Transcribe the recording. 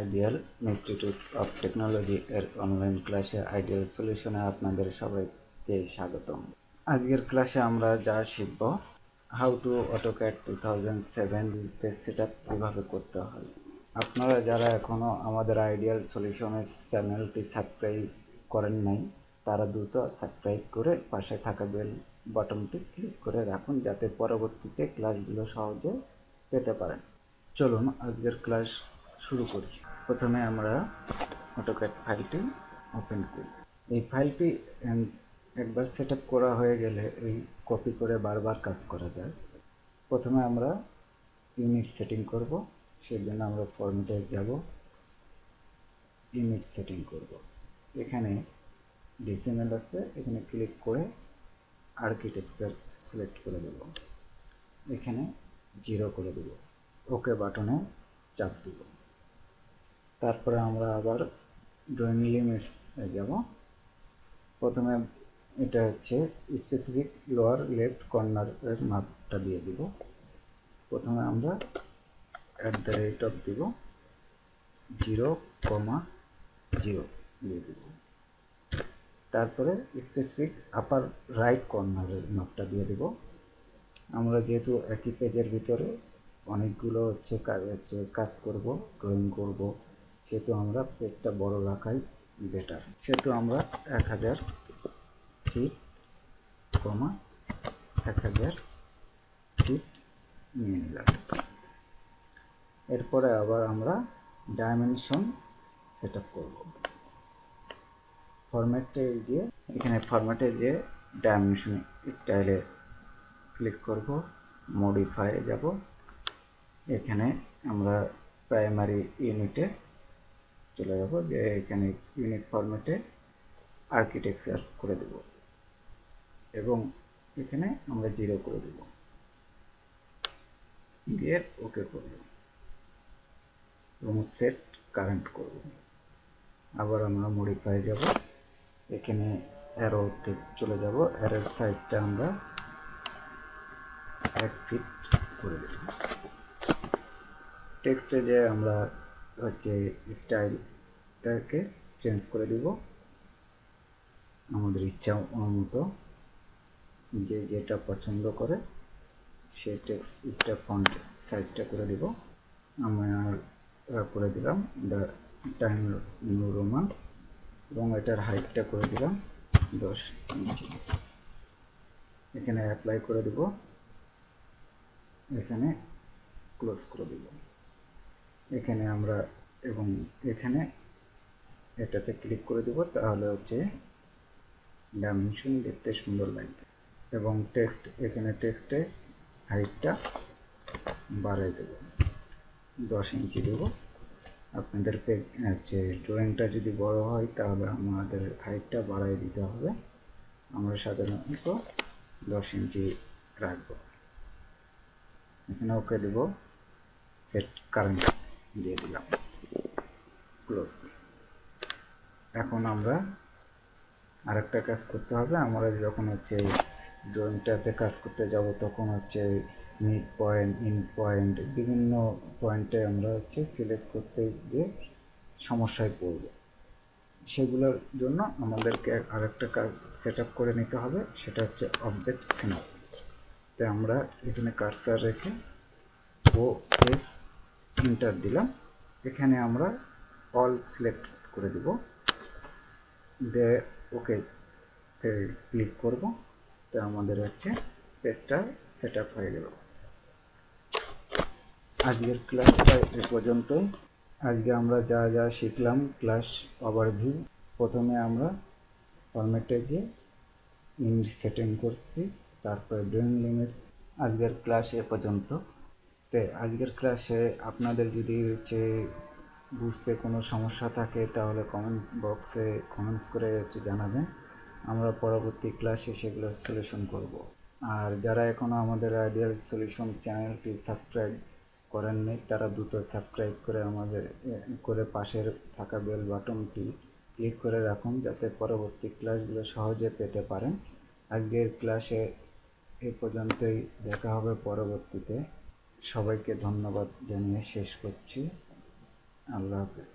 Ideal institute of technology এর online ক্লাসে ideal সলিউশনে আপনাদের সবাইকে স্বাগতম। আজকের ক্লাসে আমরা যা শিখব, how to AutoCAD 2007 page setup কিভাবে করতে হয়। আপনারা যারা এখনও আমাদের আইডিয়াল সলিউশনের চ্যানেলটি সাবস্ক্রাইব করেন নাই, তারা দ্রুত সাবস্ক্রাইব করে পাশে থাকা বেল বাটনটি ক্লিক করে রাখুন, যাতে পরবর্তীতে ক্লাসগুলো সহজে পেতে পারেন। চলুন আজকের ক্লাস শুরু করি। প্রথমে আমরা অটোক্যাড ফাইলটি ওপেন করি। এই ফাইলটি একবার সেট আপ করা হয়ে গেলে এই কপি করে বারবার কাজ করা যায়। প্রথমে আমরা ইউনিট সেটিং করব, সেই জন্য আমরা ফরম্যাটে যাব, ইউনিট সেটিং করব। এখানে ডিসিমেল আছে, এখানে ক্লিক করে আর্কিটেকচার সিলেক্ট করে দেব, এখানে 0 করে দেব, ওকে বাটনে চাপ দিব। তারপরে আমরা আবার ড্রয়িং লিমিটস যাব। প্রথমে এটা হচ্ছে স্পেসিফিক লোয়ার লেফট কর্নারের মাপটা দিয়ে দিব। প্রথমে আমরা @ দিব, 0,0 দিয়ে দিব। তারপরে স্পেসিফিক আপার রাইট কর্নারের মাপটা দিয়ে দিব। আমরা যেহেতু একই পেজের ভিতরে অনেকগুলো কাজ করব, ড্রয়িং করব, সেহেতু আমরা পেজটা বড় রাখাই বেটার। সেহেতু আমরা 1000 ফিট, 1000 ফিট নিয়ে নিলাম। এরপরে আবার আমরা ডাইমেনশন সেট আপ করব। ফরম্যাটে গিয়ে এখানে ডাইমেনশন স্টাইলে ক্লিক করব, মডিফাই যাব। এখানে আমরা প্রাইমারি ইউনিটে চলে যাব, যে এখানে ইউনিট ফরম্যাটে আর্কিটেকচার করে দেব এবং এখানে আমরা 0 করে দেব, দিয়ে ওকে করব এবং সেট কারেন্ট করব। আবার আমরা মডিফাই যাব, এখানে অ্যারোতে চলে যাব, অ্যারোর সাইজটা আমরা 1 ফিট করে দেব। টেক্সটে যে আমরা স্টাইলটাকে চেঞ্জ করে দিব আমাদের ইচ্ছা মতো, যে যেটা পছন্দ করে সে টেক্সটটা ফন্ট সাইজটা করে দিব। আমরা করে দিলাম দ্য টাইম নিউ রোমান এবং এটার হাইটটা করে দিলাম 10 ইঞ্চি। এখানে অ্যাপ্লাই করে দিব, এখানে ক্লোজ করে দিব। এখানে আমরা এবং এখানে এটাতে ক্লিক করে দিব, তাহলে ডাইমেনশন দেখতে সুন্দর লাগবে। এবং এখানে টেক্সটে হাইটটা বাড়াই দেব, 10 ইঞ্চি দেব। আপনাদের ড্রয়িংটা যদি বড় হয় তাহলে আমাদের হাইটটা বাড়াই দিতে হবে। আমরা সাধারণত 10 ইঞ্চি রাখবো। এখানে ওকে দেব, সেট কারেন্ট দিয়ে দিলাম, ক্লোজ। এখন আমরা আরেকটা কাজ করতে হবে। আমরা যখন ড্রয়িংটাতে কাজ করতে যাব, তখন মিড পয়েন্ট, ইন পয়েন্ট, বিভিন্ন পয়েন্টে আমরা সিলেক্ট করতে যে সমস্যায় পড়ব, সেগুলোর জন্য আমাদেরকে আরেকটা কাজ সেট আপ করে নিতে হবে, সেটা হচ্ছে অবজেক্ট সিনাপ। তো আমরা এখানে কার্সার রেখে OS এন্টার দিলাম। এখানে আমরা অল সিলেক্ট করে দেব, দিয়ে ওকে ক্লিক করব। তো আমাদের পেজটা সেট আপ হয়ে গেল। আজকের ক্লাসটা এ পর্যন্তই। আজকে আমরা যা যা শিখলাম ক্লাস ওভারভিউ। প্রথমে আমরা ফরম্যাটে গিয়ে ইউনিট সেটিং করছি, তারপরে ড্রয়িং লিমিটস। আজকের ক্লাস এ পর্যন্ত। আজকের ক্লাসে আপনাদের যদি বুঝতে কোনো সমস্যা থাকে তাহলে কমেন্টস বক্সে কমেন্টস করে জানাবেন। আমরা পরবর্তী ক্লাসে সেগুলো সলিউশন করব। আর যারা এখনও আমাদের আইডিয়াল সলিউশন চ্যানেলটি সাবস্ক্রাইব করেননি, তারা দ্রুত সাবস্ক্রাইব করে পাশের থাকা বেল বাটনটি ক্লিক করে রাখুন, যাতে পরবর্তী ক্লাসগুলো সহজে পেতে পারেন। আজকের ক্লাসে এই পর্যন্তই, দেখা হবে পরবর্তীতে। সবাইকে ধন্যবাদ জানিয়ে শেষ করছি। আল্লাহ হাফেজ।